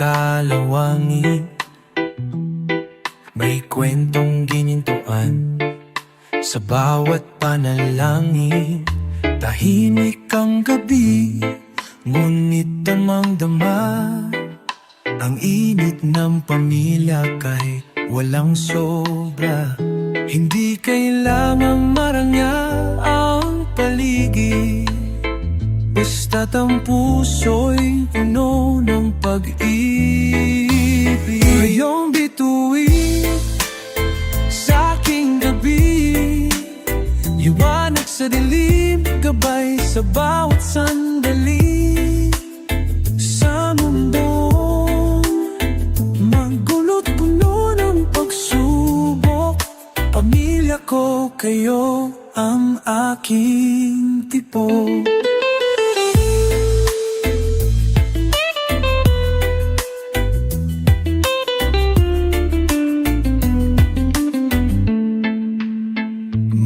kalawangin. May kwentong ginintuan sa bawat panalangin. Tahimik ang gabi, ngunit damang-dama ang init ng pamilya kahit walang sobra. Hindi kailangang marangyang ang paligid, basta't ang puso'y puno ng pag-ibig. Ngayong bituin sa aking gabi, liwanag sa dilim, gabay sa bawat sandali. Sa mundong magulot puno ng pagsubok, pamilya ko, kayo ang aking tipok.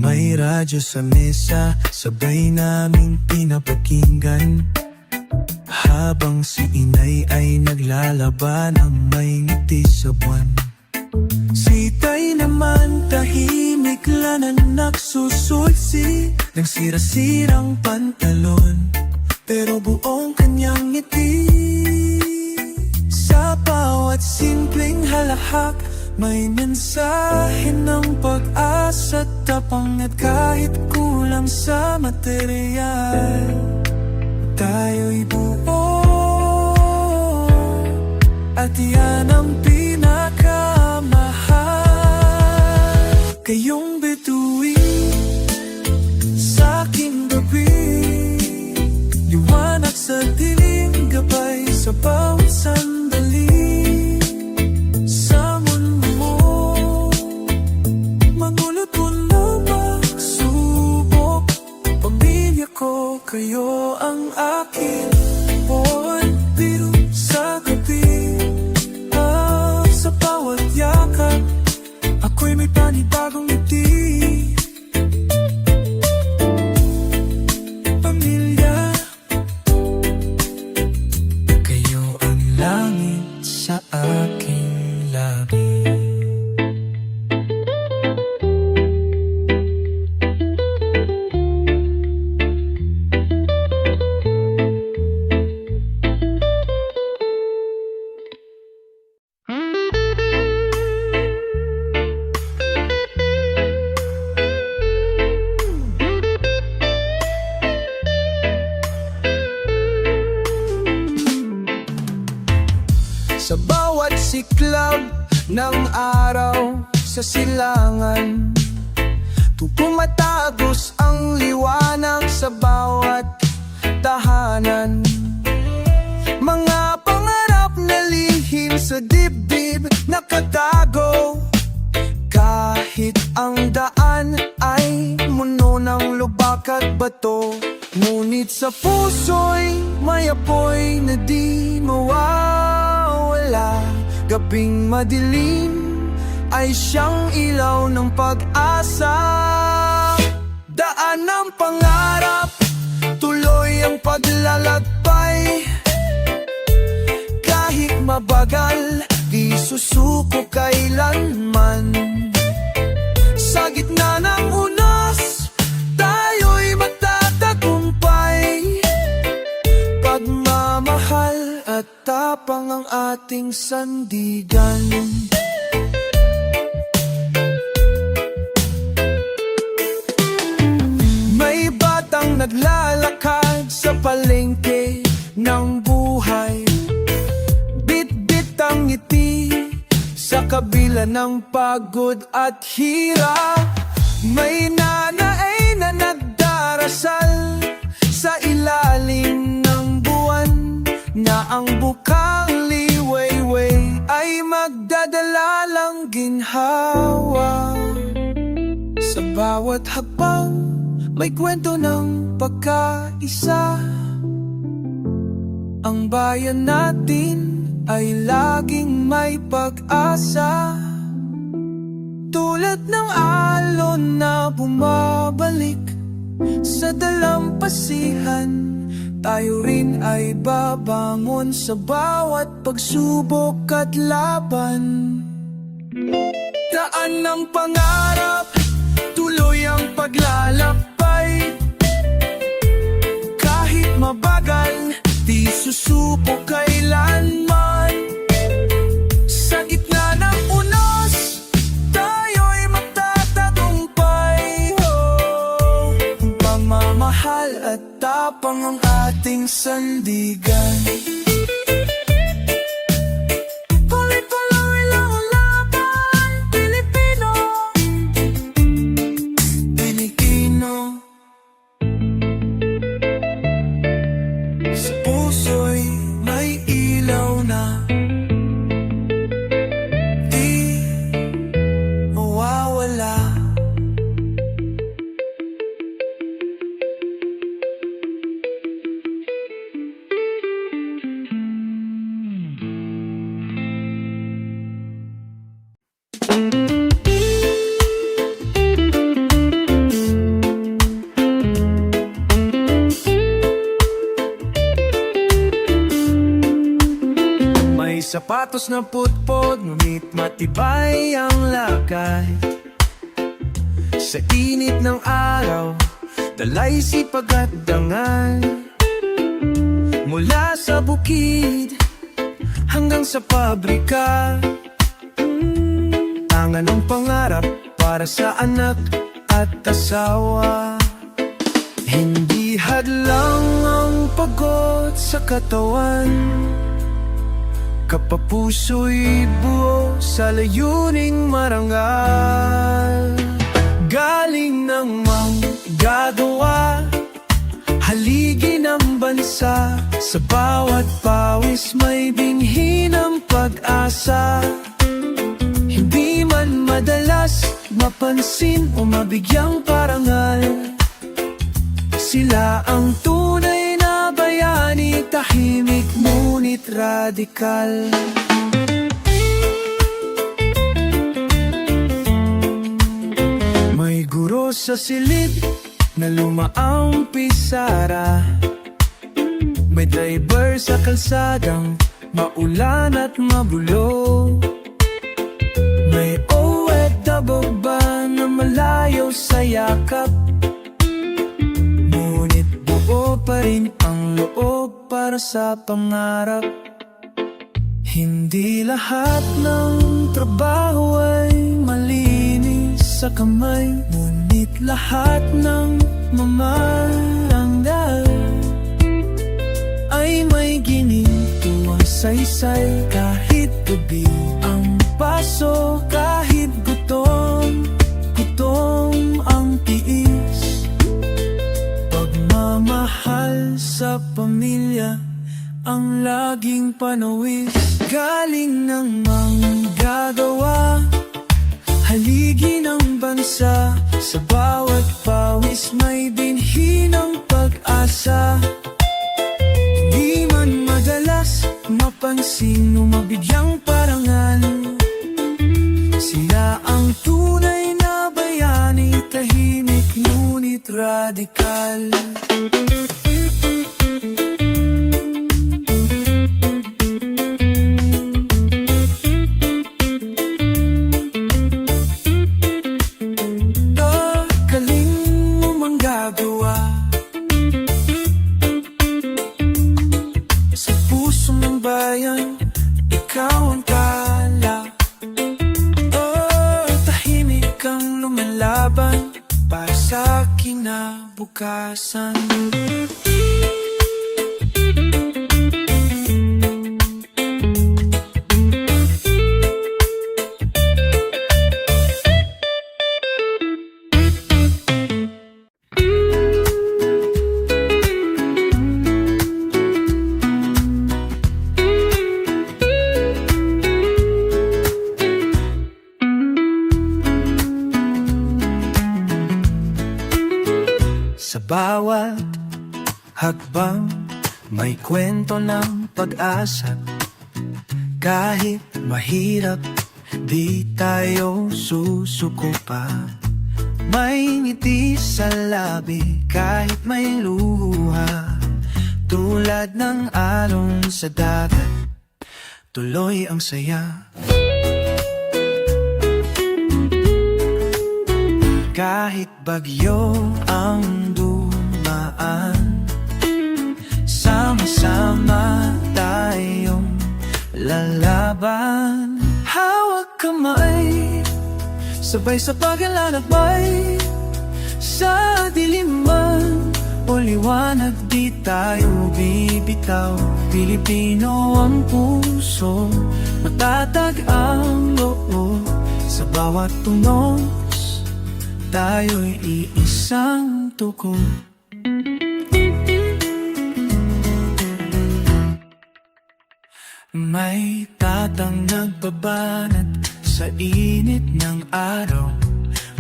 May radyo sa mesa, sabay naming pinapakinggan, habang si inay ay naglalaba ng may ngiti sa buwan. Si tay naman tahimik lang na nagsusulsi ng sira-sirang pantalon, pero buong kanyang ngiti. Sa bawat simpleng halahak, may mensahe ng pag-asa, tapang at kahit kulang sa material, tayo'y buo, at yan ang pinakamahal. Kayong bituin sa aking gabi, liwanag sa dilim, gabay sa bawat sandali. Kayo ang aking buwan, biro sa gabi. Sa bawat yakap, ako'y may panibagong ngiti. Pamilya, kayo ang langit sa aking labi. Sa bawat siklab ng araw sa silangan, tumatagos ang liwanag sa bawat tahanan. Mga pangarap na lihim sa dibdib nakatago, kahit ang daan ay muno ng lubak at bato. Ngunit sa puso'y may apoy na di mawawala. Gabing madilim ay siyang ilaw ng pag-asa. Daan ng pangarap, tuloy ang paglalakbay. Kahit mabagal, di susuko kailanman. Sa gitna ng unos, tayo'y magtatagumpay. Pagmamahal at tapang ang ating sandigan. May batang naglalakad sa palengke ng buhay, bit-bit ang ngiti sa kabila ng pagod at hirap. May nanay na nagdarasal sa ilalim ng buwan, na ang bukang liwayway ay magdadala lang ginhawa. Sa bawat hakbang may kwento ng pagkaisa. Ang bayan natin ay laging may pag-asa, tulad ng alon na bumabalik sa dalampasigan. tayo rin ay babangon sa bawat pagsubok at laban. Daan ng pangarap, tuloy ang paglalakbay. Kahit mabagal, di susuko kailanman. Sa gitna ng unos, tayo'y magtatagumpay. Pagmamahal at tapang ang ating sandigan. Tuloy-tuloy lang ang laban, Pilipino, Pilipino. Sa puso'y may ilaw na di mawawala. May sapatos na putpod, ngunit matibay ang lakay. Sa init ng araw, dalay sipag at dangal. Mula sa bukid hanggang sa pabrika, tangan ng pangarap para sa anak at asawa. Hindi hadlang ang pagod sa katawan, kapapuso'y buo sa layuning marangal. Galing ng manggagawa, haligi ng bansa. Sa bawat pawis may binhi ng pag-asa. Hindi man madalas mapansin o mabigyang parangal, sila ang tunay na bayani, tahimik ngunit radikal. May guro sa silid na lumaang pisara, may driver sa kalsadang maulan at mabulo, may OFW ba na malayo sa yakap, ngunit buo pa rin ang loob para sa pangarap. Hindi lahat ng trabaho ay malinis sa kamay, ngunit lahat ng mamaranggal ay may ginintong saysay. Kahit gabi ang paso, kahit gutom ang tiis, pagmamahal sa pamilya ang laging panawis. Galing ng manggagawa, haligi ng bansa. Sa bawat pawis may binhi ng pag-asa. Di man madalas mapansin o mabigyang parangal, sila ang tunay na bayani, tahimik ngunit radikal. Ikaw ang tala, tahimik kang lumalaban para sa kinabukasan. Sa bawat hakbang may kwento ng pag-asa. Kahit mahirap, di tayo susuko pa. May ngiti sa labi kahit may luha. tulad ng alon sa dagat, tuloy ang saya. Kahit bagyo ang dumaan, sama-sama tayong lalaban. Hawak kamay, sabay sa paglalakbay. Sa dilim man o liwanag, di tayo bibitaw. Pilipino ang puso, matatag ang loob. Sa bawat tunos, tayo'y iisang tugon. May tatang nagbabanat sa init ng araw.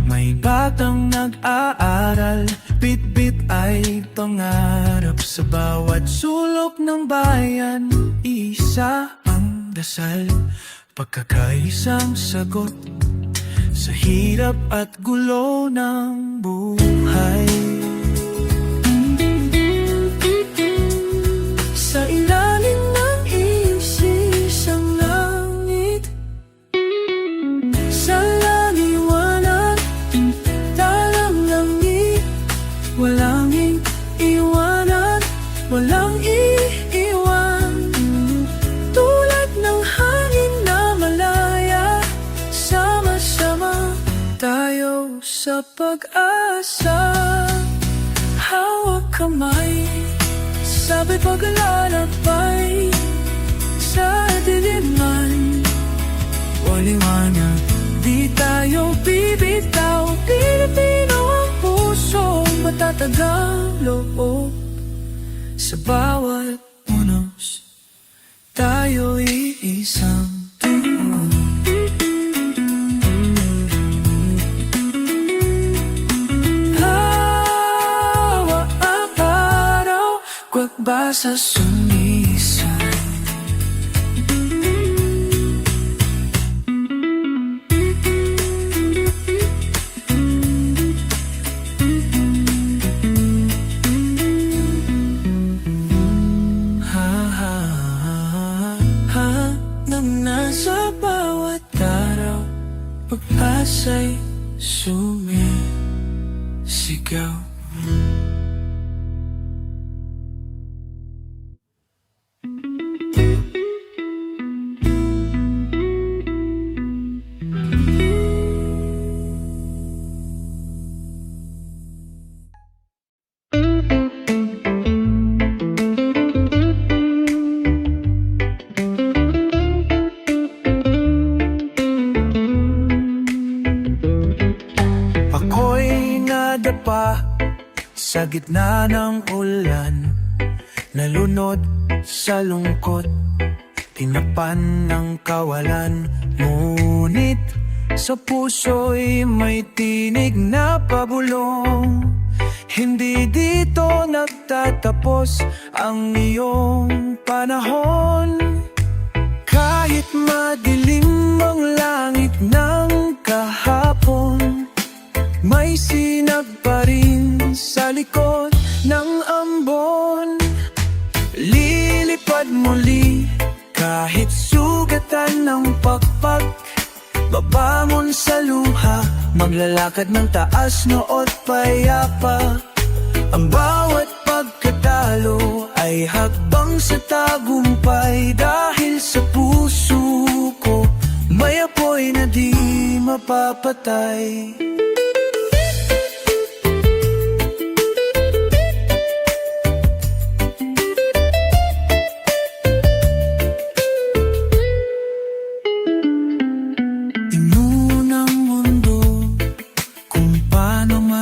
May batang nag-aaral, bit-bit ay pangarap. Sa bawat sulok ng bayan, isa ang dasal. Pagkakaisang sagot sa hirap at gulo ng buhay. Sa ilalim ng isisang langit, sa laliwanag, talang langit, walang iiwanan, walang iiwan. Tulad ng hangin na malaya, sama-sama tayo sa pag-asa. Hawak kamay, sabay paglalakbay. Sa diliman o liwanag, di tayo bibitaw. Pilipino ang puso, matatag ang loob. Sa bawat unos, tayo'y isang tugon. Hawa ang araw, kwakba sa sumisan. Nang nasa bawat araw, pag-asa'y sumisigaw. Ako'y nadapa sa gitna ng ulan, nalunod sa lungkot, tinapan ng kawalan. Ngunit sa puso'y may tinig na pabulong. Hindi dito nagtatapos ang iyong panahon. Kahit madilim ang langit ng kahapon, may sinag pa rin sa likod ng ambon. Lilipad muli kahit sugatan ng pakpak, babangon sa luha, maglalakad ng taas noot payapa. Ang bawat pagkatalo ay hakbang sa tagumpay. Dahil sa puso ko may apoy na di mapapatay.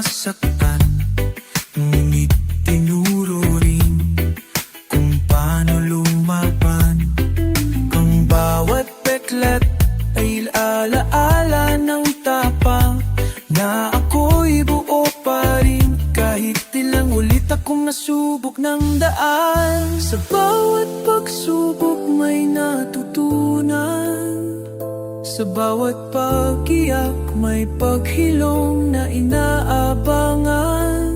Saktan, ngunit tinuro rin kung paano lumaban. Ang bawat peklat ay alaala ng tapang, na ako'y buo pa rin kahit ilang ulit akong nasubok ng daan. Sa bawat pagsubok may natutunan, sa bawat pag-iyak may paghilom na inaabangan.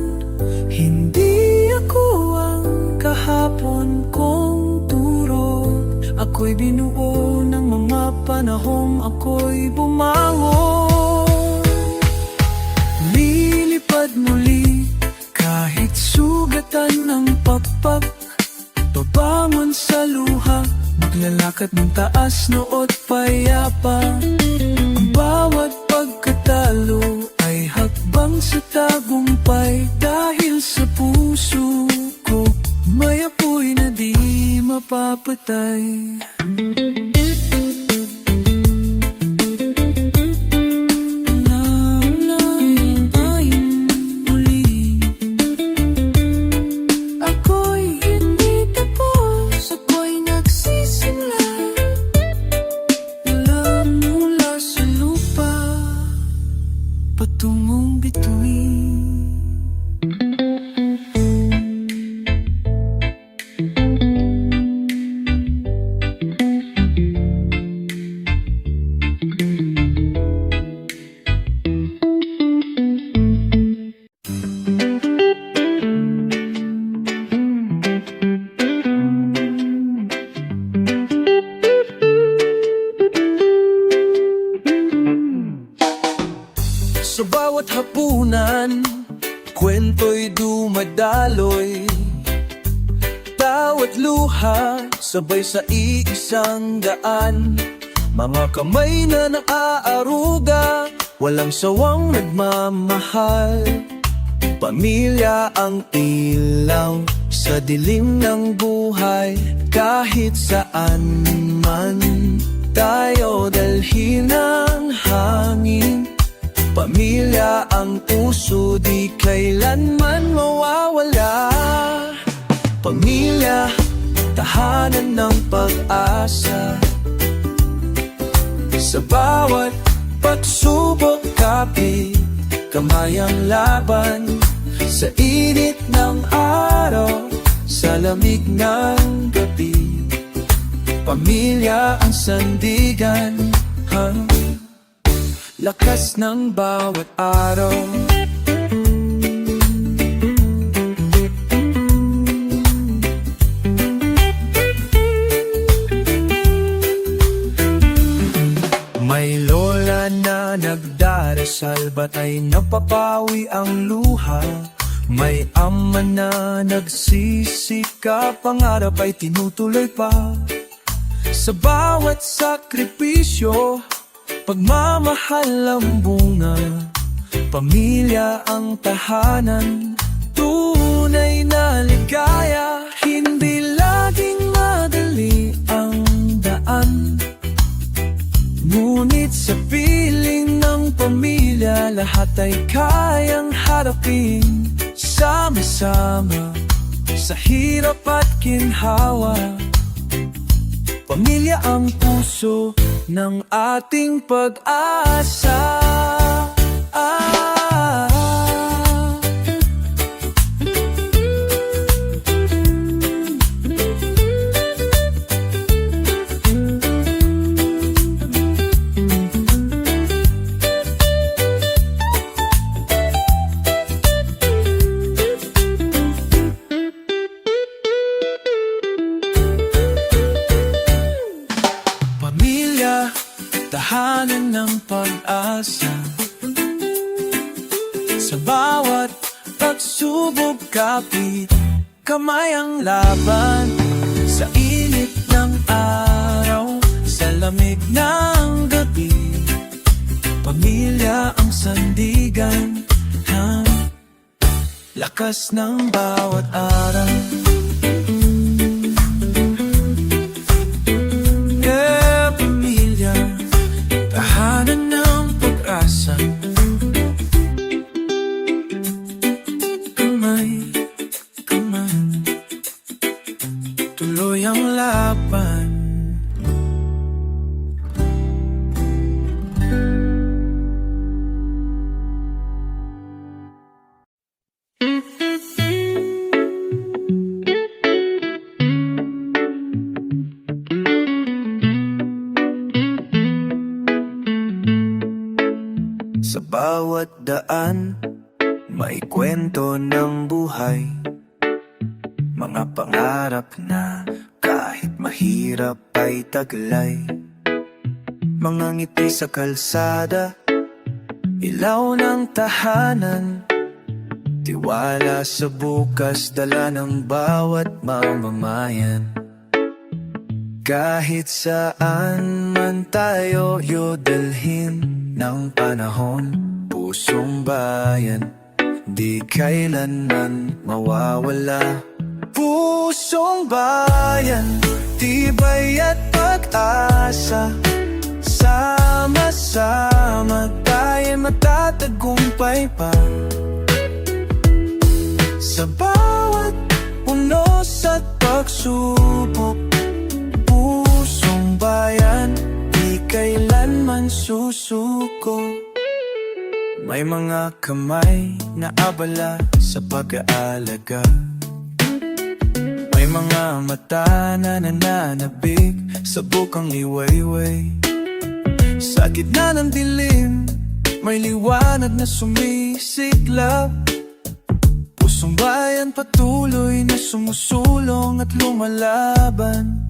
Hindi ako ang hapon kong turo, ako'y binuo ng mga panahong ako'y bumangon. Lilipad muli kahit sugatan ng pakpak, babangon sa luha, maglalakad ng taas noot payapa. Ang bawat pagkatalo ay hakbang sa tagumpay, dahil sa puso ko may apoy na di mapapatay. Patungong bituin. Sa bawat hapunan, kwento'y dumadaloy, tawat luha, sabay sa iisang daan. Mga kamay na naaaruga, walang sawang nagmamahal. Pamilya ang ilaw sa dilim ng buhay, kahit saan man tayo dalhin ng hangin. Pamilya ang puso, di kailanman mawawala. Pamilya, tahanan ng pag-asa. Sa bawat pagsubok, kapit kamay ang laban. Sa init ng araw, sa lamig ng gabi, pamilya ang sandigan, lakas ng bawat araw. May lola na nagdarasal, ba't ay napapawi ang luha? May ama na nagsisikap, pangarap ay tinutuloy pa. Sa bawat sakripisyo, pagmamahal ang bunga. Pamilya ang tahanan, tunay na ligaya. Hindi laging madali ang daan, ngunit sa piling ng pamilya, lahat ay kayang harapin. Sama-sama sa hirap at ginhawa, pamilya ang puso ng ating pag-asa. Pamilya, tahanan ng pag-asa. Sa bawat pagsubok, kapit kamay ang laban. Sa init ng araw, sa lamig ng gabi, pamilya ang sandigan, lakas ng bawat araw. Tuloy ang laban. Sa bawat daan, may kwento ng buhay. mga pangarap na kahit mahirap ay taglay. Mga ngiti sa kalsada, ilaw ng tahanan, tiwala sa bukas, dala ng bawat mamamayan. Kahit saan man tayo yodalhin ng panahon, pusong bayan, di kailanman mawawala. Pusong bayan, tibay at pag-asa, sama-sama tayo matatagumpay pa. Sa bawat unos at pagsubok, pusong bayan, di kailanman susuko. May mga kamay na abala sa pag-aalaga, may mga mata na nananabik sa bukang liwayway. Sa gitna ng dilim, may liwanag na sumisiklab. Pusong bayan patuloy na sumusulong at lumalaban.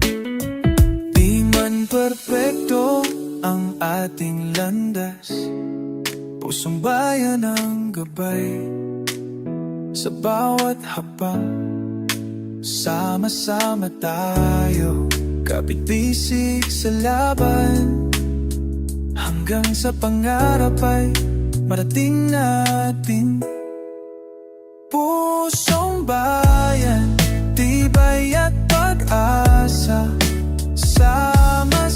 Di man perpekto ang ating landas, pusong bayan ang gabay. Sa bawat hakbang, sama-sama tayo, kapit-bisig sa laban. Hanggang sa pangarap ay marating natin. Pusong bayan, tibay at pag-asa, sama-sama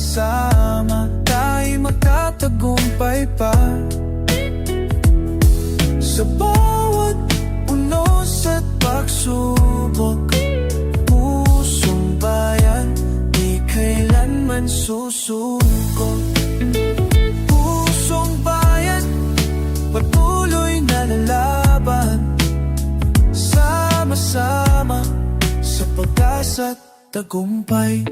tayo magtatagumpay pa. Sa bawat unos at pagsubok, pusong bayan, di kailanman susuko. Pusong bayan, patuloy na lalaban, sama-sama sa pag-asa at tagumpay.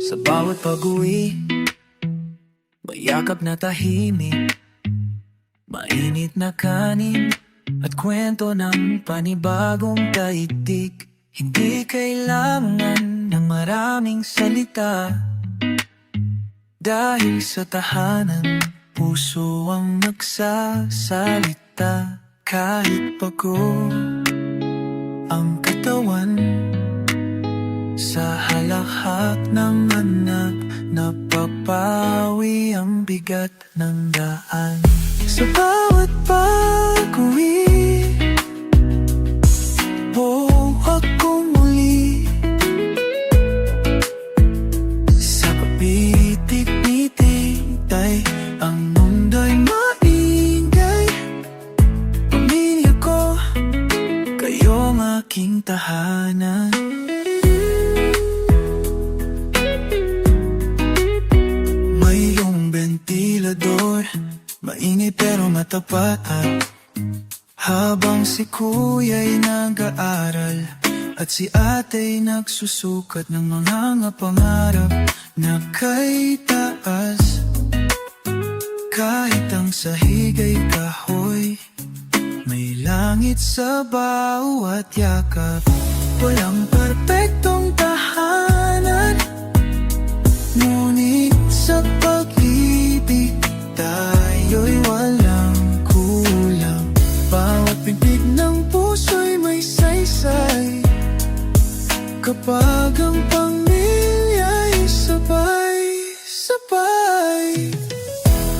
Sa bawat pag-uwi, mayakap na tahimik, mainit na kanin at kwento ng panibagong daigdig. Hindi kailangan ng maraming salita, dahil sa tahanan, puso ang nagsasalita. Kahit pagod ang katawan, sa halakhak ng anak, napapawi ang bigat ng daan. Sa bawat pag-uwi, ako muli sa papitik-pitik, ang mundo'y maingay. Pamilya ko, kayong aking tahanan. Mainit pero matapat, habang si kuya'y nag-aaral at si ate'y nagsusukat ng mga pangarap na kay taas. Kahit ang sahig ay kahoy, may langit sa bawat yakap. Walang perpektong tahanan, ngunit sa pag-ibig tayo'y walang kulang. Bawat pintig ng puso'y may saysay, kapag ang pamilya'y sabay-sabay.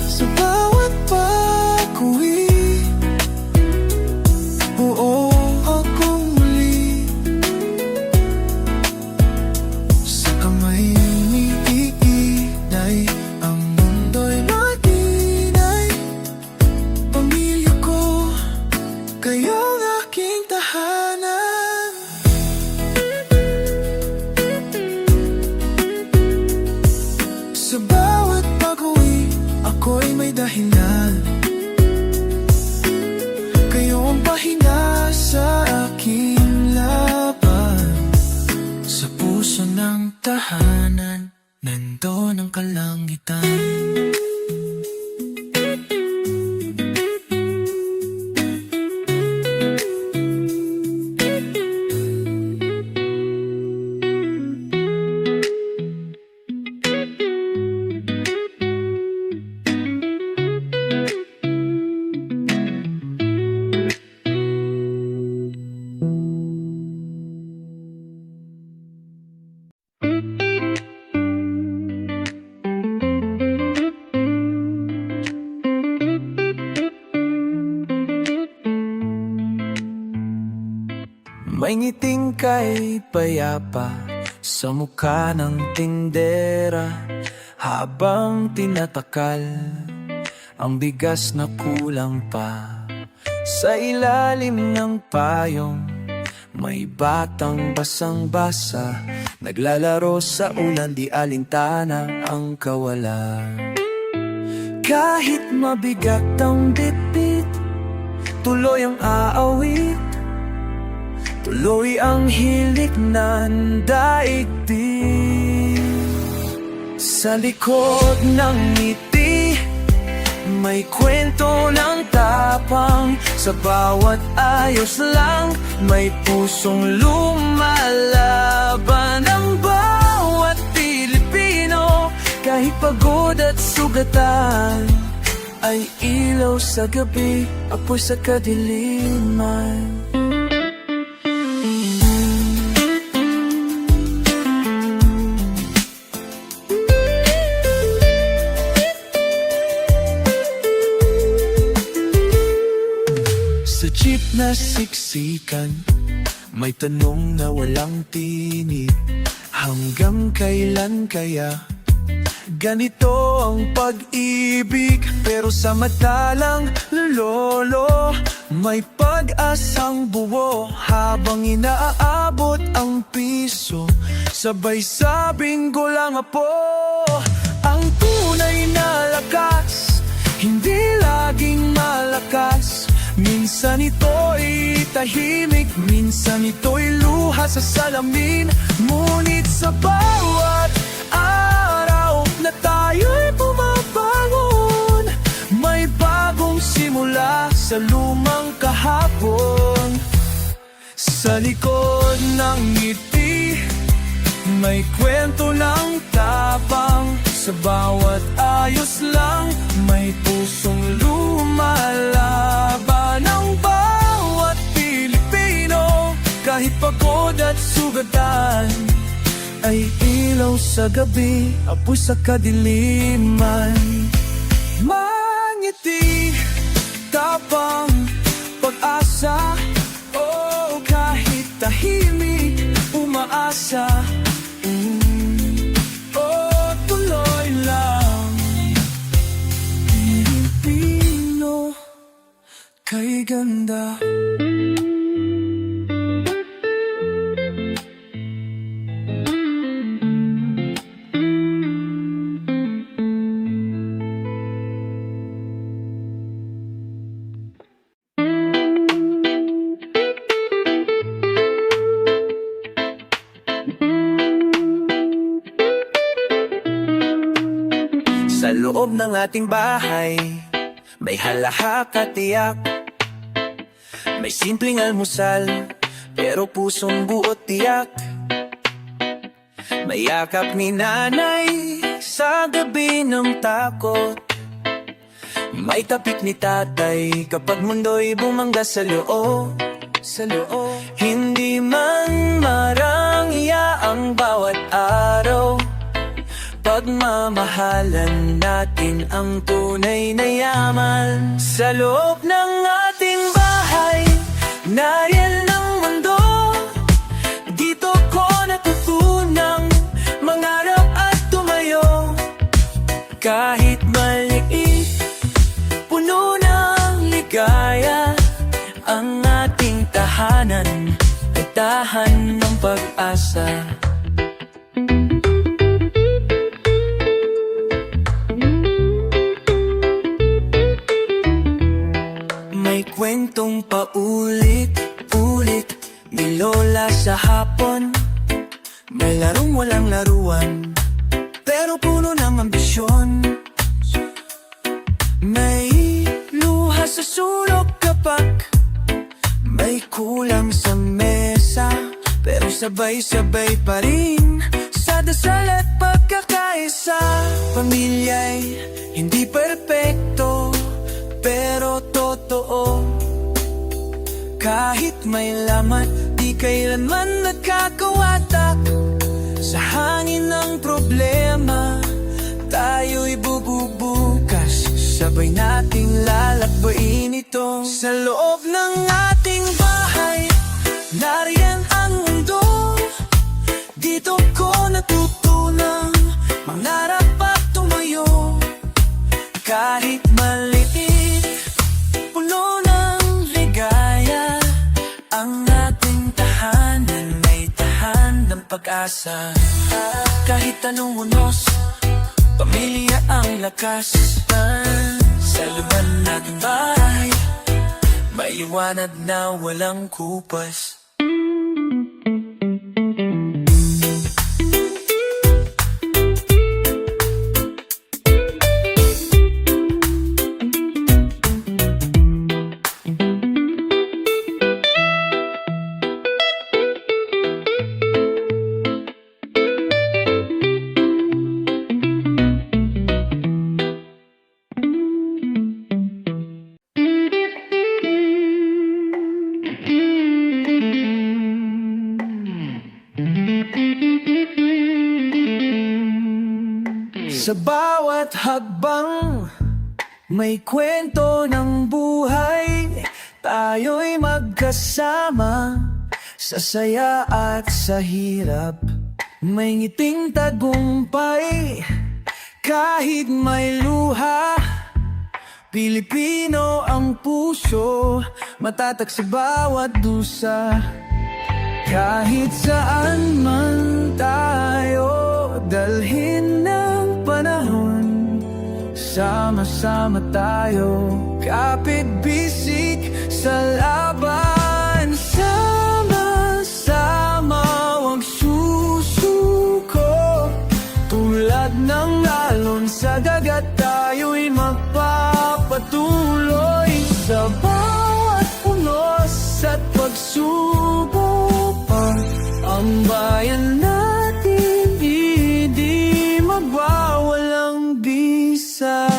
Sa bawat pag-uwi, akong muli sa kamay ni Iinay. Ang mundo'y maginay, tahanan, nandoon ang kalangitan. May ngiting kay payapa sa mukha ng tindera, habang tinatakal ang bigas na kulang pa. Sa ilalim ng payong may batang basang-basa, naglalaro sa ulan, di alintana ang kawalan. Kahit mabigat ang bitbit, tuloy ang aawit, tuloy ang hilik ng daigdig. Sa likod ng ngiti, may kwento ng tapang. Sa bawat ayos lang, may pusong lumalaban. Ang bawat Pilipino, kahit pagod at sugatan, ay ilaw sa gabi, apoy sa kadiliman. Sa jeep na siksikan, may tanong na walang tinig. Hanggang kailan kaya ganito ang pag-ibig? Pero sa mata lang, lolo, may pag-asang buo. Habang inaabot ang piso, sabay sabing gulang apo. Ang tunay na lakas, hindi laging malakas. Minsan ito'y tahimik, minsan ito'y luha sa salamin. Ngunit sa bawat araw na tayo'y bumabangon, may bagong simula sa lumang kahapon. Sa likod ng ngiti, may kwento ng tapang. Sa bawat ayos lang, may pusong lumalaban. Ang bawat Pilipino, kahit pagod at sugatan, ay ilaw sa gabi, apoy sa kadiliman. Mangiti, tapang, pag-asa, oh, kahit tahimik, umaasa. Oh, tuloy lang, Pilipino, kay ganda. Sa loob ng ating bahay, may halahak at tiyak. May simpleng almusal, pero pusong buot tiyak. May yakap ni nanay sa gabi ng takot. May tapik ni tatay kapag mundo'y bumangga sa loob. Hindi man marangya ang bawat araw, pagmamahalan natin ang tunay na yaman. Sa loob ng ating bahay, naryan ng mundo. Dito ko natutunang mangarap at tumayo. Kahit maliit, puno ng ligaya, ang ating tahanan, katahan ng pag-asa. May kwentong paulit-ulit ni lola sa hapon. May larong walang laruan, pero puno ng ambisyon. May luha sa sulok kapag may kulang sa mesa, pero sabay-sabay pa rin sa dasal at pagkakaisa. Pamilya'y hindi perpekto, pero totoo. Kahit may lamat, di kailanman nagkakawatak. Sa hangin ng problema, tayo'y bububukas. Sabay nating lalakbayin ito. Sa loob ng ating bahay, nariyan ang mundo. Dito ko natutunang mangarap at tumayo. Kahit maliit, puno ng ligaya, ang ating tahanan ay tahan ng pag-asa. Kahit anong unos, pamilya ang lakas. Sa laman nating bahay, may liwanag na walang kupas. Sa bawat hakbang, may kwento ng buhay. Tayo'y magkasama sa saya at sa hirap. May ngiting tagumpay kahit may luha. Pilipino ang puso, matatag sa bawat dusa. Kahit saan man tayo dalhin ng panahon, sama-sama tayo, kapit-bisik sa laban. Sama-sama wag susuko, tulad ng alon sa dagat, tayo'y magpapatuloy. Sa bawat unos at pagsubok, ang bayan natin di magwawalang bisa.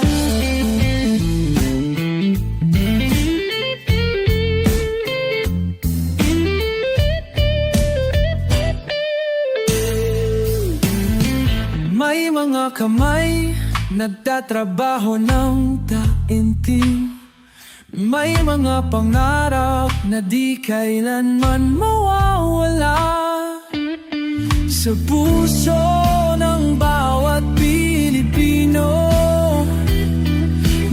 May mga kamay nagtatrabaho ng taimtim. May mga pangarap na di kailanman mawawala. Sa puso ng bawat Pilipino,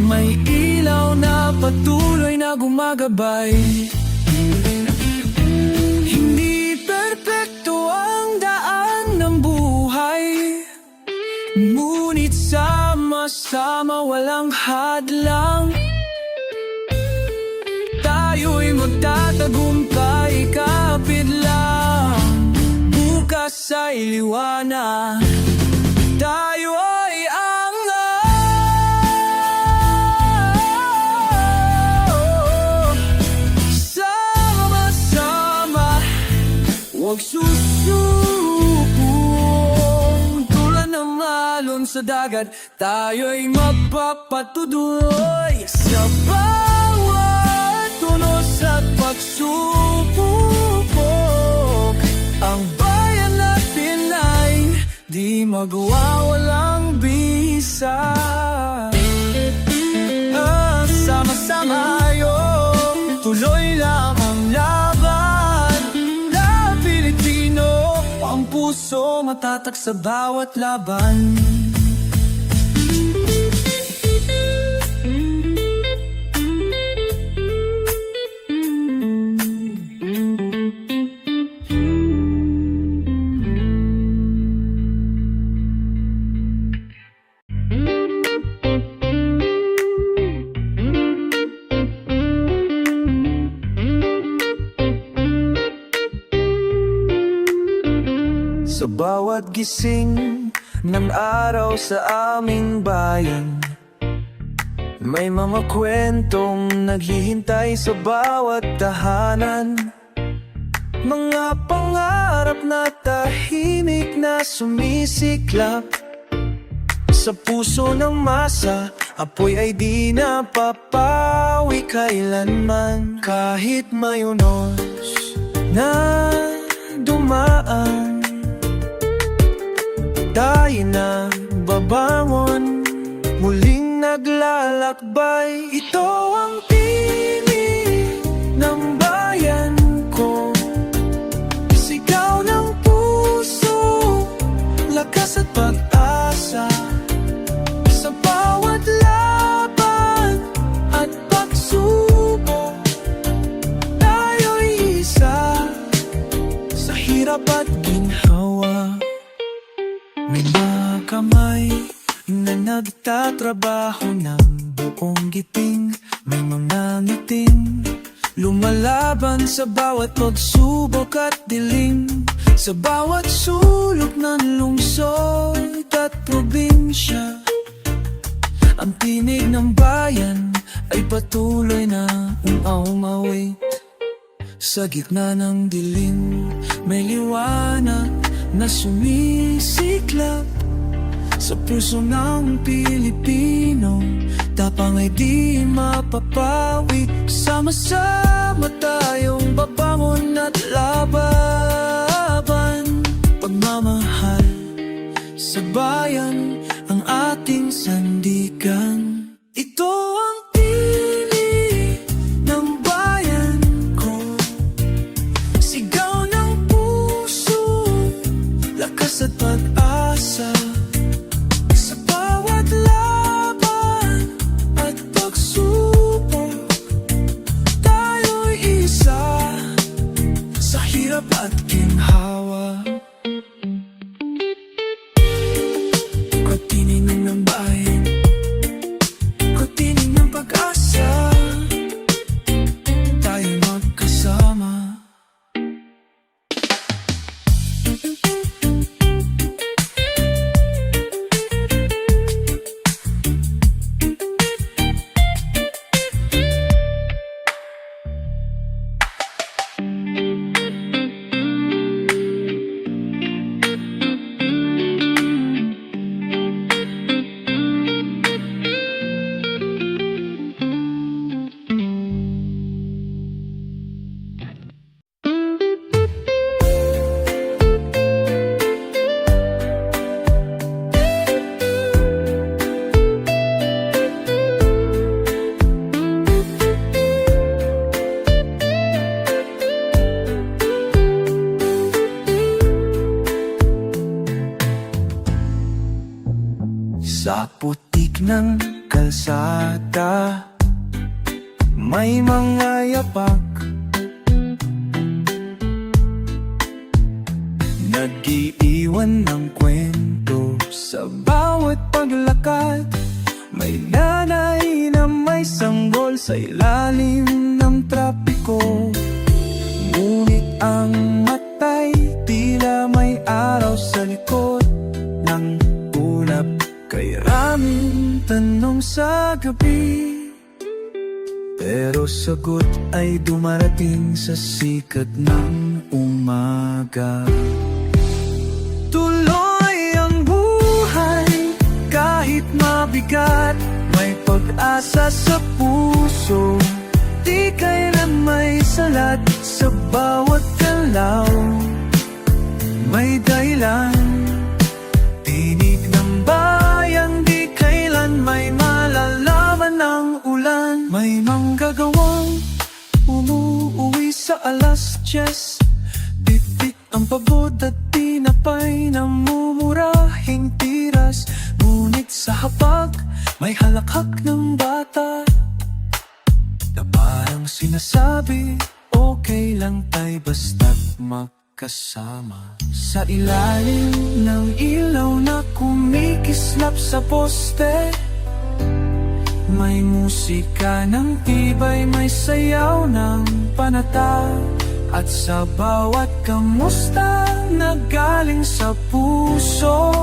may ilaw na patuloy na gumagabay. Hindi perpekto ang daan ng buhay, ngunit sama-sama walang hadlang. Tayo'y magtatagumpay, kapit lang. Bukas ay liwanag, tayo ay angat. Sama-sama, huwag susubong. Tulad ng alon sa dagat, tayo'y magpapatuloy. Sa bawat tunos at pagsubok, ang bayan natin ay di magwawalang bisa. Sama-sama tayo, tuloy lang ang laban. Na Pilipino, ang puso matatag sa bawat laban. Sa bawat gising ng araw sa aming bayan, may mga kwentong naghihintay sa bawat tahanan. Mga pangarap na tahimik na sumisiklap sa puso ng masa. Apoy ay di napapawi kailanman. Kahit may unos na dumaan, tayo na babangon, muling naglalakbay. Ito ang tinig ng bayan ko, sigaw ng puso, lakas at pag-asa. Sa bawat laban at pagsubok, tayo'y isa. Sa hirap at ginhawa, may mga kamay na nagtatrabaho ng buong giting. May mga ngiting lumalaban sa bawat pagsubok at dilim. Sa bawat sulok ng lungsod at probinsya, ang tinig ng bayan ay patuloy na umawit. Sa gitna ng dilim, may liwanag na sumisiklap sa puso ng Pilipino. Tapang ay di mapapawi. Sama-sama tayong babangon at laban. Pagmamahal sa bayan ang ating sandigan. Ito ang tinig ng bayan ko, sigaw ng puso, lakas at pag-asa. Sa bawat laban at pagsubok, tayo'y isa. Sa hirap at ginhawa, tinig ng bayan, tinig ng pag-asa, tayo magkasama. Sa putik ng kalsada, may mga yapak, nag-iiwan ng kwento sa bawat paglakad. May nanay na may sanggol sa ilalim ng trapiko, ngunit ang matay tila may araw sa likod ng ulap. Kay raming tanong sa gabi, pero sagot ay dumarating sa sikat ng umaga. Tuloy ang buhay kahit mabigat, may pag-asa sa puso, di kailan may salat. Sa bawat galaw may dahilan, tinig ng bayan, di kailan may malalaman ng ulan. May manggagawang umuuwi sa alas 10, bibig ang pagod at tinapay na mumurahing tiras. Ngunit sa hapag may halakhak ng bata na parang sinasabi, okay lang tayo basta't kasama. Sa ilalim ng ilaw na kumikislap sa poste, may musika ng tibay, may sayaw ng panata. At sa bawat kamusta nag galing sa puso,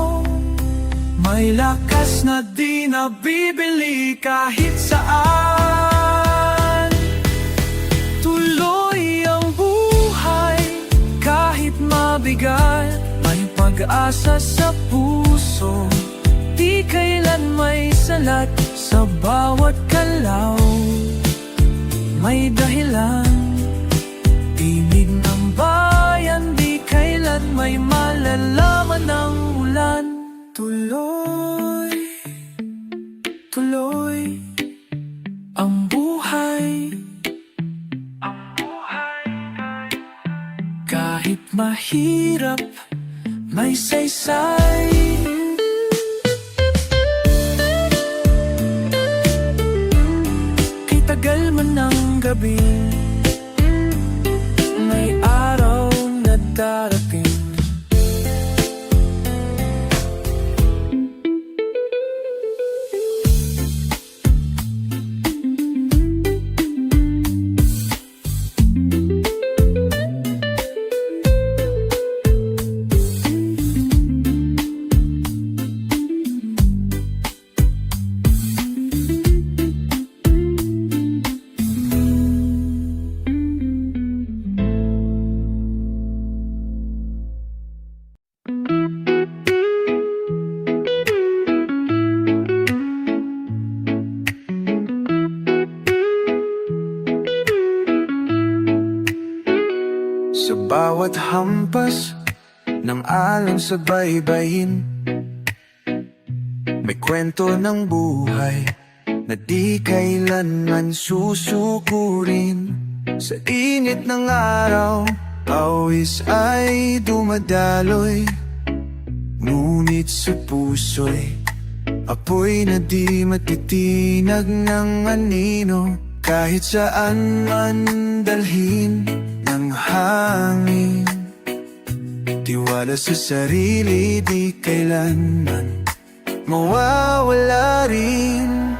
may lakas na di nabibili kahit saan. Tuloy ang buhay kahit mabigat, may pag-asa sa puso, di kailan may salat. Sa bawat galaw may dahilan, tinig ng bayan, di kailan may malalaman ng ulan. Tuloy, tuloy ang buhay, kahit mahirap, may saysay. Kay tagal man ng gabi, may araw na darating. Sa bawat hampas ng alon sa baybayin, may kwento ng buhay na di kailanman susukurin. Sa init ng araw, pawis ay dumadaloy, ngunit sa puso'y apoy na di matitinag ng anino. Kahit saan man dalhin ng hangin, tiwala sa sarili di kailanman mawawala rin.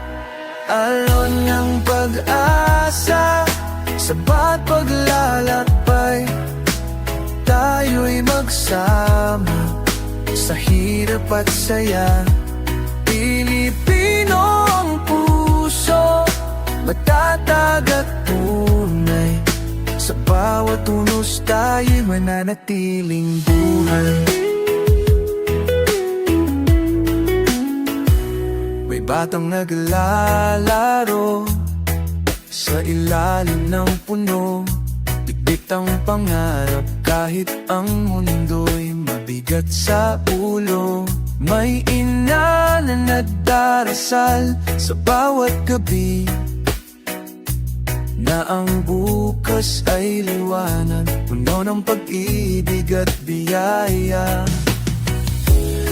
Alon ng pag-asa, sabat paglalakbay, tayo'y magsama sa hirap at saya. Pilipino ang puso, matatag at tunay, sa bawat unos tayo'y mananatiling buhay. May batang naglalaro sa ilalim ng puno, dikdik ang pangarap kahit ang mundo'y mabigat sa ulo. May ina na nagdarasal sa bawat gabi, na ang bukas ay liwanag, puno ng pag-ibig at biyaya.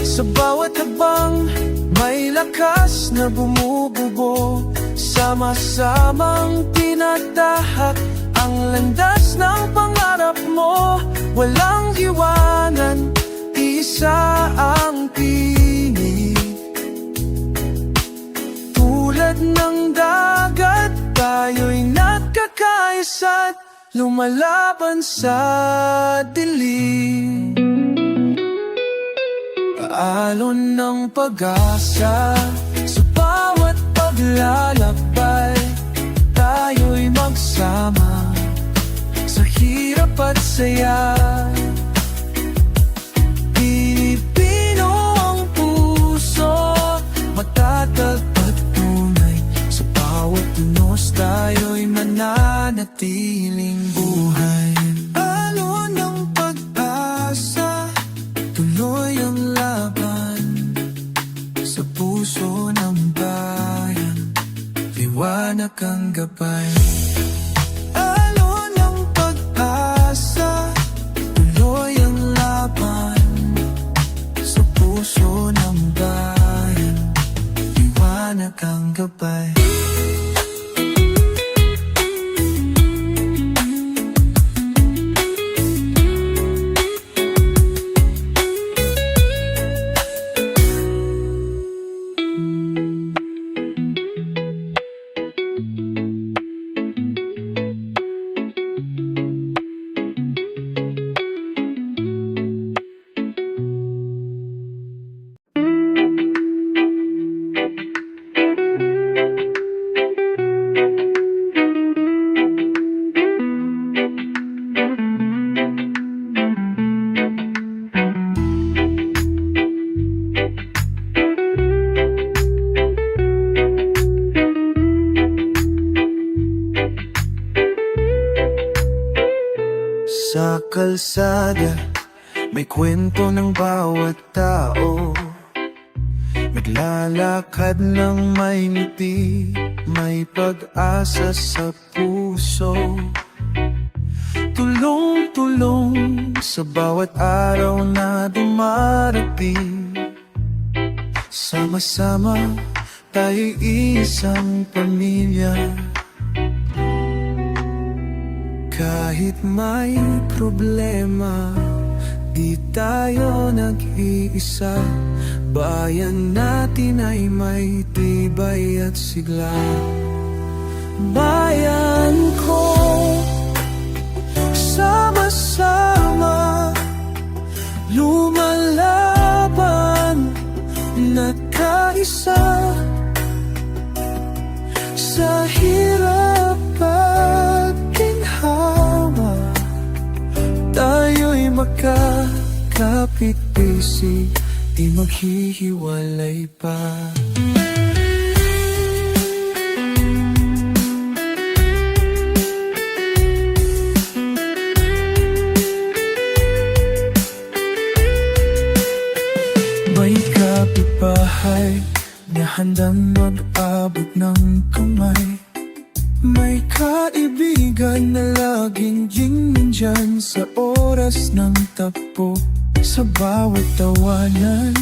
Sa bawat habang may lakas na bumububo, sama-samang tinatahak ang landas ng pangarap mo. Walang iwanan, isa ang tinig, tulad ng dagat tayo'y nagkakaisa't lumalaban sa dilim. Alon ng pag-asa, sa bawat paglalakbay, tayo'y magsama sa hirap at saya. Pilipino ang puso, matatag at tunay, sa bawat unos tayo'y mananatiling buhay. Alon ng pag-asa, tuloy ang laban, sa puso ng bayan, liwanag ang gabay. Alon ng pag-asa, tuloy ang laban, sa puso ng bayan, liwanag ang gabay. kalsada, may kwento ng bawat tao. Naglalakad ng may ngiti, may pag-asa sa puso. Tulong-tulong sa bawat araw na dumarating. Sama-sama tayo'y isang pamilya. Kahit may problema, di tayo nag-iisa. Bayan natin ay may tibay at sigla. Bayan ko, sama-sama lumalaban, nagkaisa. Sa hirap at ginhawa, tayo'y magkakapit-bisig, di maghihiwalay pa. May kapitbahay na handang mag-abot ng kamay. May kaibigan na laging nandyan sa oras ng takbo. Sa bawat tawanan,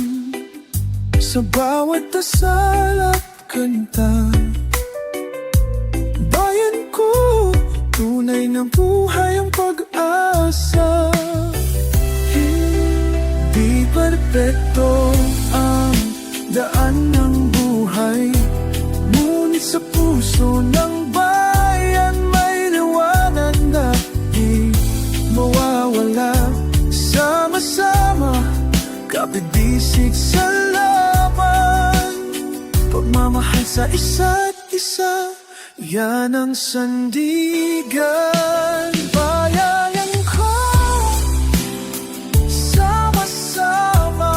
sa bawat dasal at kanta. Bayan ko, tunay na buhay ang pag-asa. Di perpekto ang daan ng buhay, ngunit sa puso ng bayan may liwanag na di mawawala. Sama-sama, kapit-bisig sa laban, pagmamahal sa isa't isa, yan ang sandigan. Bayan ko, sama-sama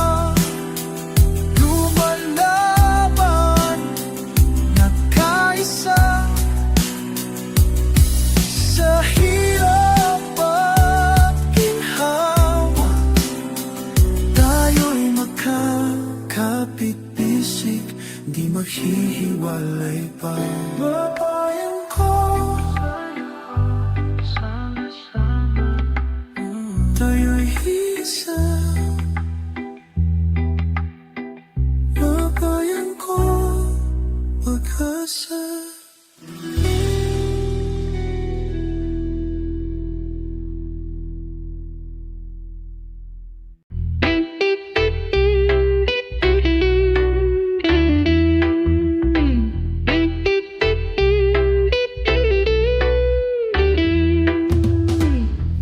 lumalaban, nagkaisa. Sa hirap at ginhawa, tayo'y magkakapit-bisig, di maghihiwalay pa. Bayan ko, tayo'y isa. Bayan ko, pag-asa.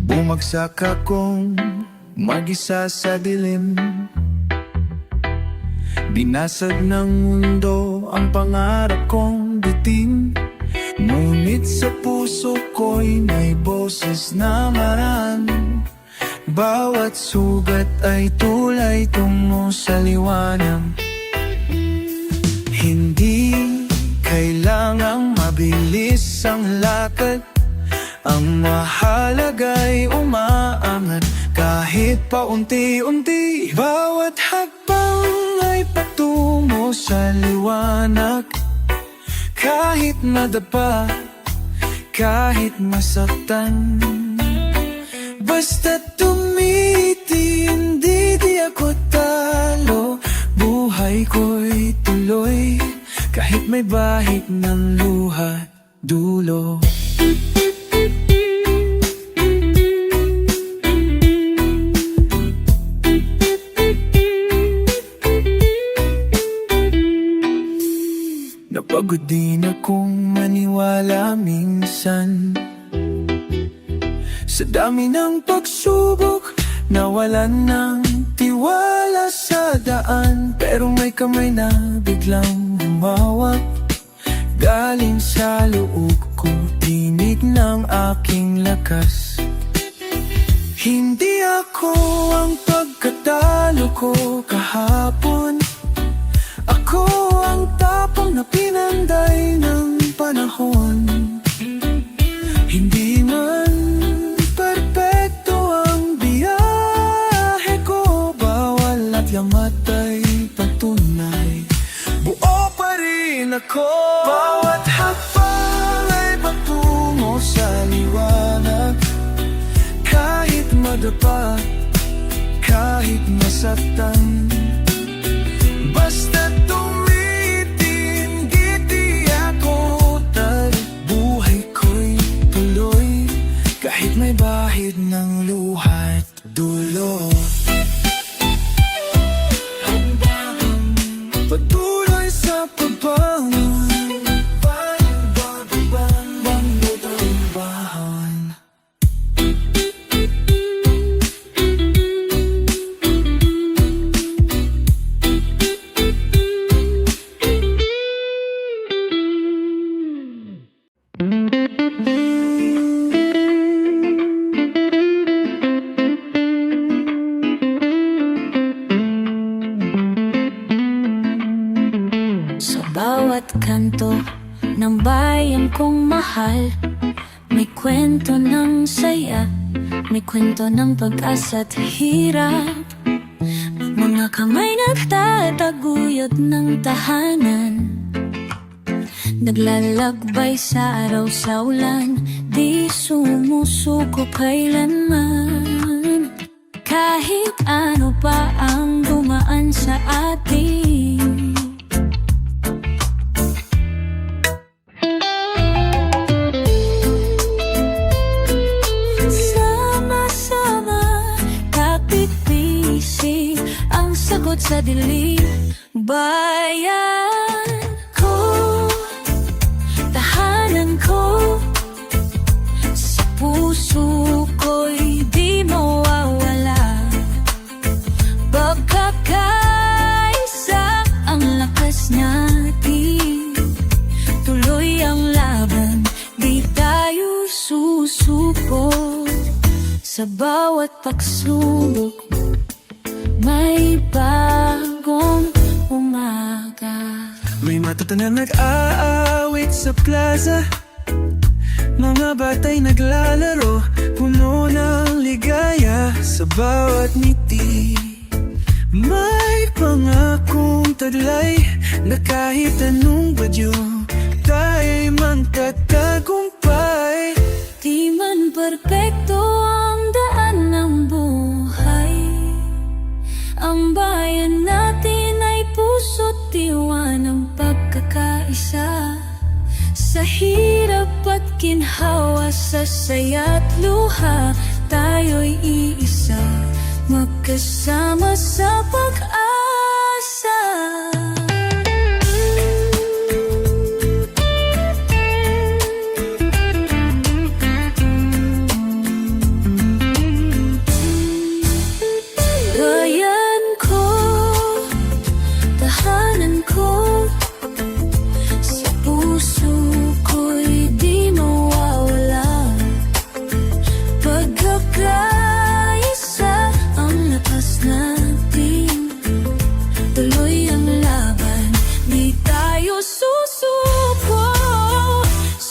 Bumagsak akong mag-isa sa dilim. Binasag ng mundo ang pangarap kong bitin. Ngunit sa puso ko'y may boses na maran. Bawat sugat ay tulay tungo sa liwanag. Hindi kailangang mabilis ang lakad, ang mahalaga'y umaangat kahit paunti-unti. Bawat hakbang ay patungo sa liwanag. Kahit madapa, kahit masaktan, basta't tumitindi, di ako talo. Buhay ko'y tuloy, kahit may bahid ng luha dulo. Napagod din akong maniwala minsan. Sa dami ng pagsubok, nawalan ng tiwala sa daan. Pero may kamay na biglang humawak, galing sa loob ko, tinig ng aking lakas. Hindi ako ang pagkatalo ko kahapon, ako ang tapang na pinanday ng panahon. Hindi man perpekto ang yamatay patunay, buo pa rin ako. Bawat hakbang ay patungo sa liwanag, kahit madapa, kahit masaktan, basta tumitindig di ako tal. Buhay ko'y tuloy, kahit may bahid ng luha't dulo. Patuloy sa pagbangon, bago-bang lutubahan. Sa bawat kanto ng bayan kong mahal, may kwento ng saya, may kwento ng pag-asa at hirap. Mga kamay nagtataguyod ng tahanan, naglalakbay sa araw sa ulan, di sumusuko kailanman. Kahit ano pa ang dumaan sa atin, sagot sa dilim. Bayan ko, tahanan ko, sa puso ko'y di mawawala. Pagkakaisa ang lakas natin, tuloy ang laban, di tayo susuko. Sa bawat pagsubok, may bagong umaga. May matuto na nag-aawit sa plaza, mga batay naglalaro, puno ng ligaya sa bawat ngiti. May pangakong taglay na kahit anong badyo, tayo'y magtatagumpay. Di man perpekto ang daan ng buhay, ang bayan natin ay puso't diwa ng pagkakaisa. Sa hirap at ginhawa, sa saya't luha, tayo'y iisa, magkasama sa pag-asa.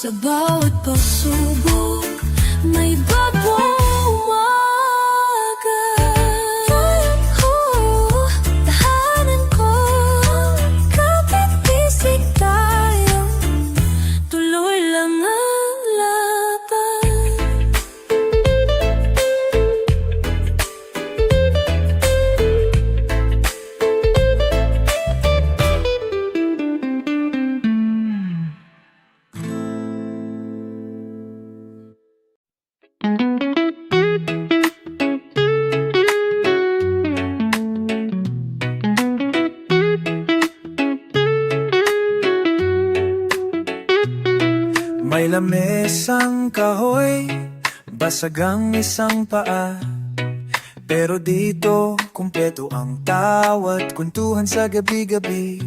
Sa bawat pagsubok, may bagong umaga. Bayan ko, tahanan ko, kahit bisig tayo, tuloy lang ang laban. May lamesang kahoy, basag ang isang paa, pero dito kumpleto ang tawat kwentuhan sa gabi-gabi.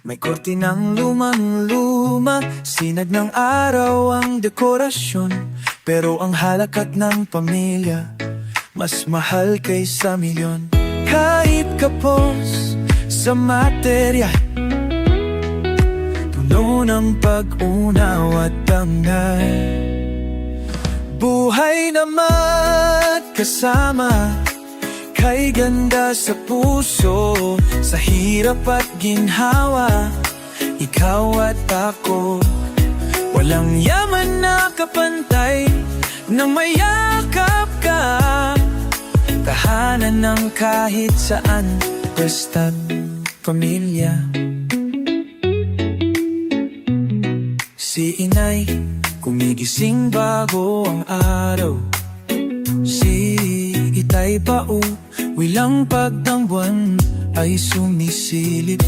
May kortinang lumang-luma, sinag ng araw ang dekorasyon, pero ang halakat ng pamilya mas mahal kaysa milyon. Kahit kapos sa materya, puno ng pag-unaw at dangal, buhay na magkasama Kay ganda sa puso, sa hirap at ginhawa, ikaw at ako. Walang yaman na kapantay, nang mayakap ka. Tahanan ng kahit saan, basta't pamilya. Si inay, kumigising bago ang araw. Si itay pauwi lang pag ang buwan ay sumisilip.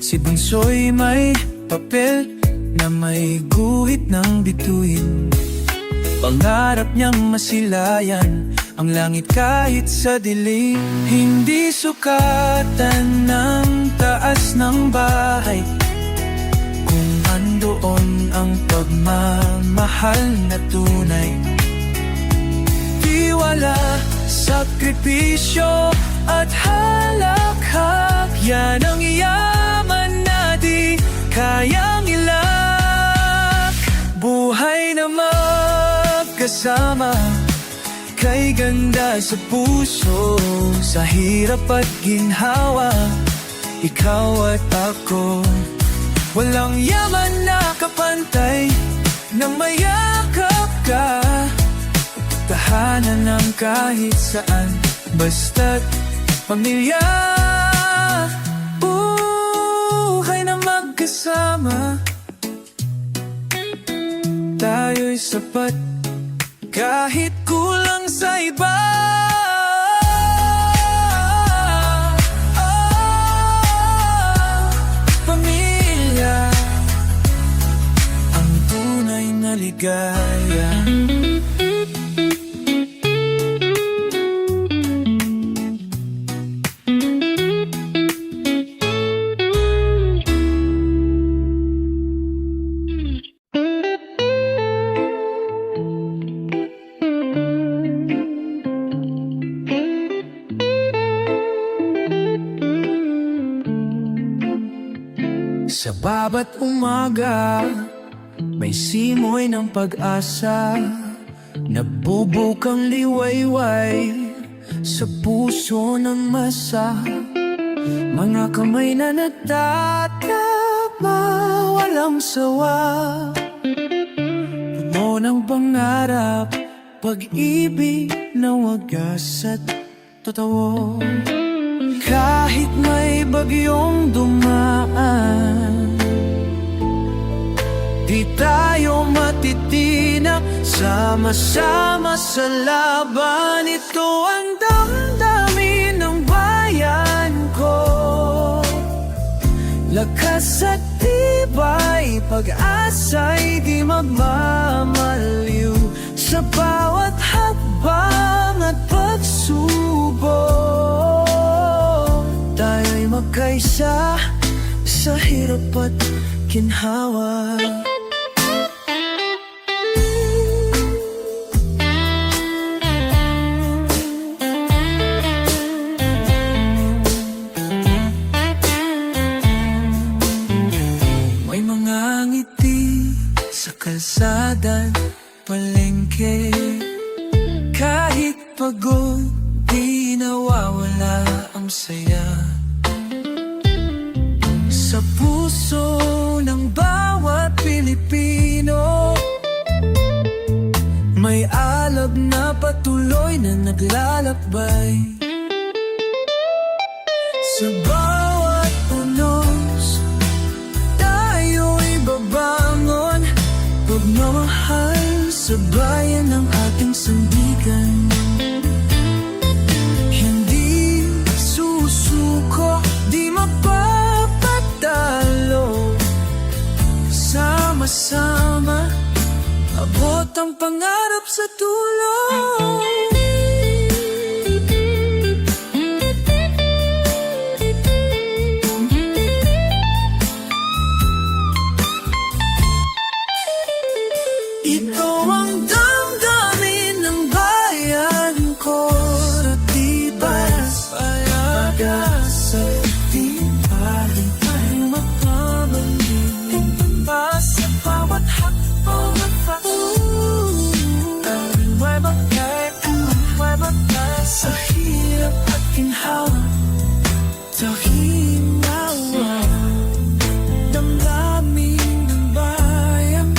Si bunso'y may papel na may guhit ng bituin. Pangarap niyang masilayan ang langit kahit sa dilim. Hindi sukatan ng taas ng bahay kung andoon ang pagmamahal na tunay. Tiwala, sakripisyo at halakhak, yan ang yaman na di kayang ilak. Buhay na magkasama, kay ganda sa puso, sa hirap at ginhawa, ikaw at ako. Walang yaman na kapantay, nang mayakap ka. Tahanan ng kahit saan, basta't pamilya. Buhay na magkasama, tayo'y sapat kahit kulang sa iba. Pamilya ang tunay na ligaya. Sa babat umaga, may simoy ng pag-asa, nabubukang liwayway sa puso ng masa. Mga kamay na nagtatapa, walang sawa, puno ng pangarap, pag-ibig na wagas at totoo. Kahit may bagyong dumaan, di tayo matitinak, sama-sama sa laban. Ito ang damdamin ng bayan ko, lakas at tibay, pag-asa'y di magmamaliw. Sa bawat hakbang at pagsubok, tayo'y magkaisa sa hirap at ginhawa. May mga ngiti sa kalsada, palengke, kahit pagod, di nawawala ang saya. Sa puso ng bawat Pilipino, may alab na patuloy na naglalakbay. Sa bawat unos, tayo'y babangon, pagmamahal sa bayan ng ating sandigan. Hindi susuko, di mapapatalo, sama-sama, abot ang pangarap sa dulo. Ito ang damdamin ng bayan ko, sa tibas, pag-asa, tibay, tayo magpamangin, sa bawat hakbang at paso, tayo'y magkakaisa. sa hinawa, damdamin ng bayan,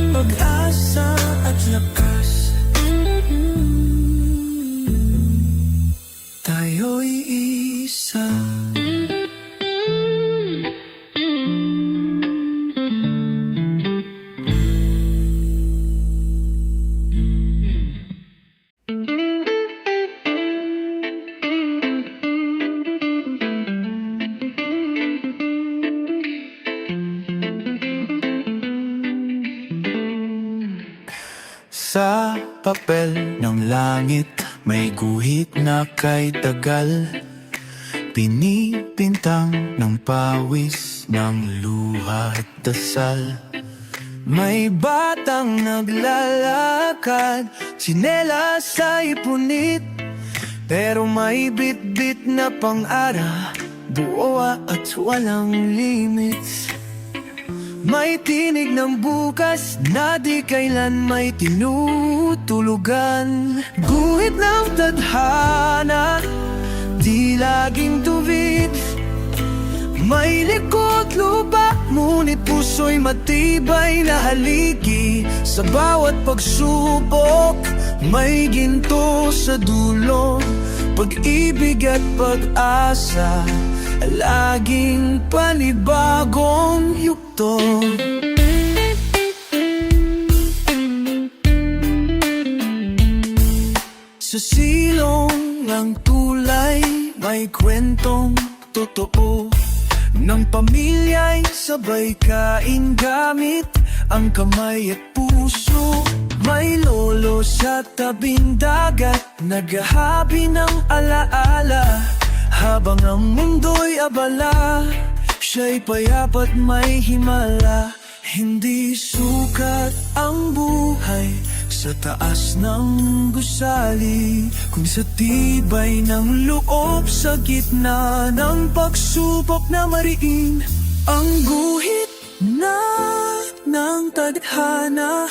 pag-asa at lakas. Tayo'y isa. Sa papel ng langit, may guhit na kay tagal, pinipintang ng pawis, ng luha at dasal. May batang naglalakad, tsinelas ay punit, pero may bit-bit na pang-ara, buo at walang limits. May tinig ng bukas na di kailan may tinutulugan. Guhit ng tadhana, di laging tuwid. May likod lupa, ngunit puso'y matibay na haligi. Sa bawat pagsubok, may ginto sa dulo. Pag-ibig at pag-asa, laging panibagong yugto. Sa silong ng tulay, may kwentong totoo ng pamilya'y sabay kain gamit ang kamay at puso. May lolo sa tabing dagat, naghahabi ng alaala. Habang ang mundo'y abala, siya'y payapat may himala. Hindi sukat ang buhay sa taas ng gusali, kung sa tibay ng loob sa gitna ng pagsubok na mariin. Ang guhit na ng tadhana,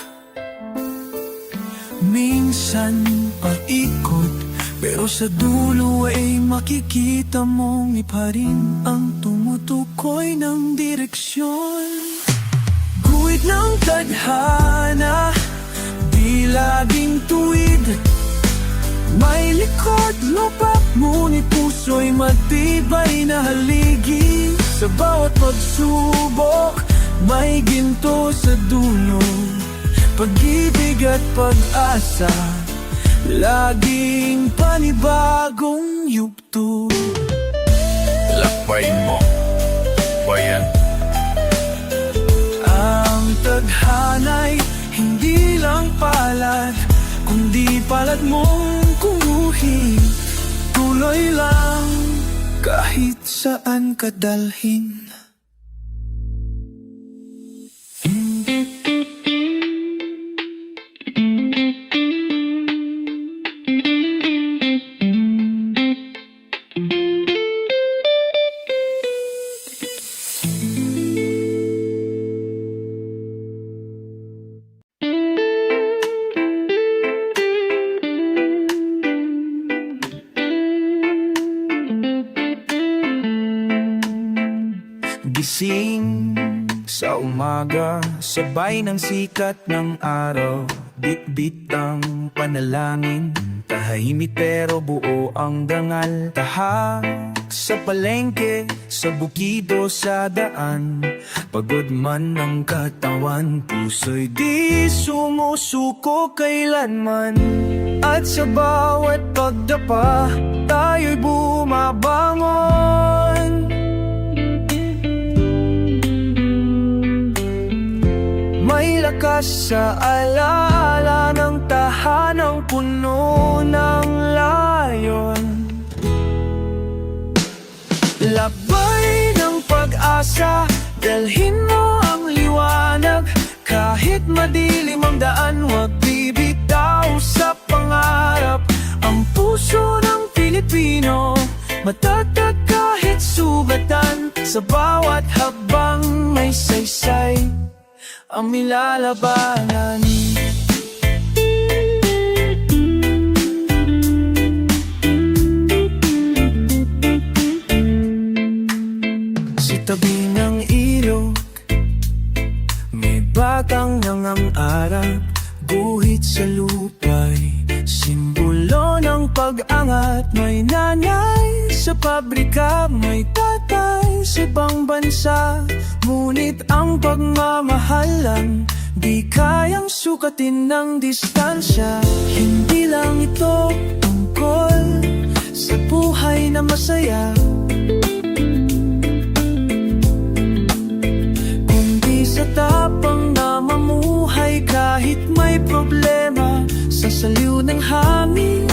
minsan paikot, pero sa dulo ay makikita mong iba rin ang tumutukoy ng direksyon. Guhit ng tadhana, di laging tuwid. May likod lupa, ngunit puso'y matibay na haligi. Sa bawat pagsubok, may ginto sa dulo. Pag-ibig at pag-asa, laging panibagong yugto. Lakbayin mo, bayan. Ang tadhana'y hindi lang palad, kundi palad mong kumuhin. Tuloy lang kahit saan ka dalhin. Gising sa umaga, sabay ng sikat ng araw. Bit-bit ang panalangin, tahimik pero buo ang dangal. Tahak sa palengke, sa bukido, sa daan. Pagod man ang katawan, puso'y di sumusuko kailanman. At sa bawat pagdapa, tayo'y bumabangon. May lakas sa alaala ng tahanang puno ng layon. Labay ng pag-asa, dalhin mo ang liwanag. Kahit madilim ang daan, huwag bibitaw sa pangarap. Ang puso ng Pilipino, matatag kahit sugatan. Sa bawat habang may saysay ang nilalabanan. Sa tabi ng ilog, may batang nangangarap. Guhit sa lupa'y simbolo ng pag-angat. May nanay sa pabrika, may tatay sa ibang bansa. Ngunit ang pagmamahalan di kayang sukatin ng distansya. Hindi lang ito tungkol sa buhay na masaya, kundi sa tapang na mamuhay kahit may problema. Sa saliw ng hangin,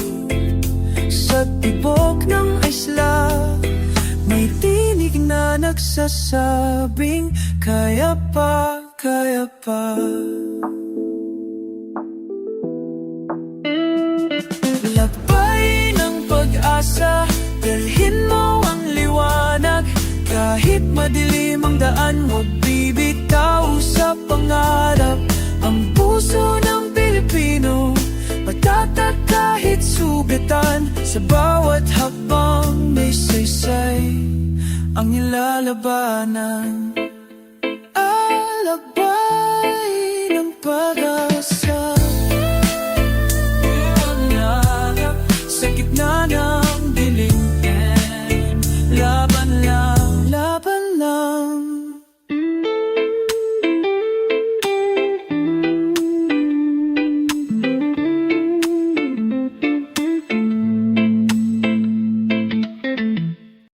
sa tibok ng isla, may tinig na nagsasabing kaya pa, kaya pa. Lakbay ng pag-asa, dalhin mo ang liwanag. Kahit madilim ang daan, huwag bibitaw sa pangarap. Ang puso ng Pilipino, patatak kahit sugatan. Sa bawat hakbang may saysay ang nilalabanan. Alakbay ng pag-asa.